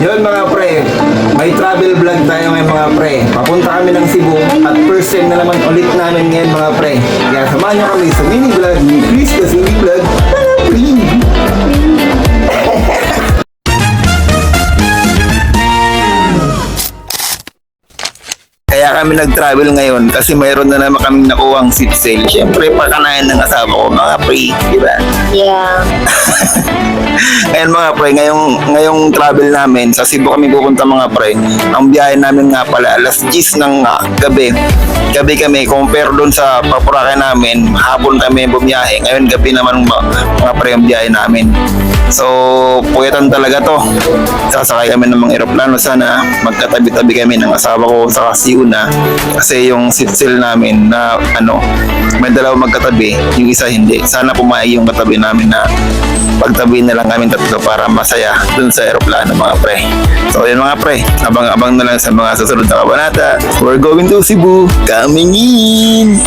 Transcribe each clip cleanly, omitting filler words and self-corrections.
Yun mga pre, may travel vlog tayo ngayon mga pre. Papunta kami ng Cebu at first time na naman ulit namin ngayon mga pre. Kaya samahan nyo kami sa mini vlog ni Chris the Mini Vlog. Kaya kami nag-travel ngayon kasi mayroon na naman kami nakuhang seat sale. Siyempre, pakanayan ng asawa ko, mga pre, di ba? Yeah. Ngayon mga pre, ngayong travel namin, sa Cebu kami pupunta mga pre. Ang biyahe namin nga pala, alas 10 ng gabi. Gabi kami, compare doon sa Papurake namin, hapon kami bumiyahe. Ngayon gabi naman mga pre ang biyahe namin. So, puyatan talaga to. Sasakay kami ng mga eroplano. Sana magkatabi-tabi kami ng asawa ko sa Siuna. Kasi yung seat sale namin na may dalawang magkatabi, yung isa hindi. Sana pumayag yung katabi namin na pagtabi na lang kami tatlo para masaya dun sa eroplano mga pre. So yun mga pre, abang-abang na lang sa mga susunod na kabanata. We're going to Cebu, coming in!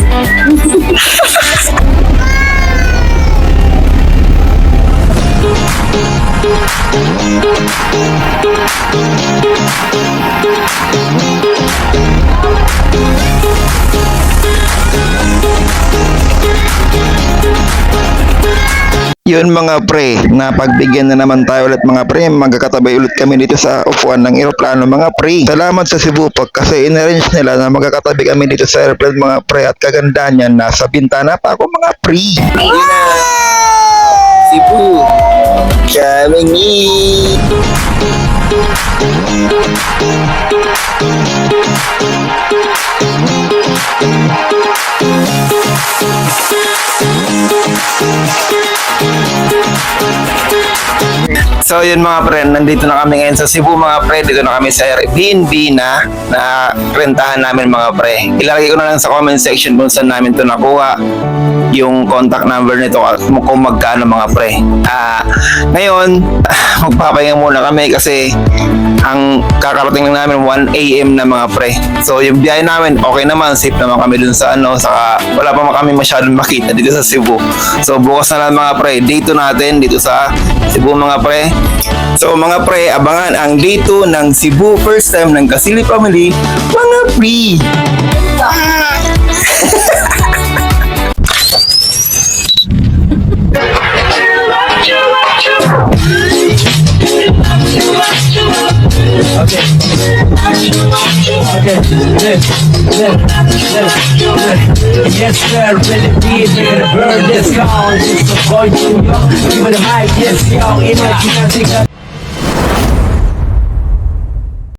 Yun mga pre, napagbigyan na naman tayo ulit mga pre. Magkakatabi ulit kami dito sa upuan ng eroplano mga pre. Salamat sa Cebu kasi in-arrange nila na magkakatabi kami dito sa airplane mga pre. At kagandaan niya, nasa bintana pa ako mga pre. Cebu, coming in! So yun mga pre, nandito na kami ngayon sa Cebu mga pre. Dito na kami sa Airbnb na rentahan namin mga pre. Ilalagay ko na lang sa comment section kung saan namin ito nakuha, yung contact number nito kung magkano mga pre. Ngayon magpapahinga muna kami kasi ang kakarating lang namin 1 AM na mga pre. So yung biyahe namin okay naman, safe naman kami dun sa saka wala pa kami masyadong makita dito sa Cebu. So bukas na lang mga pre, dito natin dito sa Cebu mga pre. So mga pre, abangan ang dito ng Cebu first time ng Kasili Family mga pre. Okay. Yes, sir. Ready to be there. Bird is gone. It's a boy to you. Give it a mic. Yes, yo. Imagine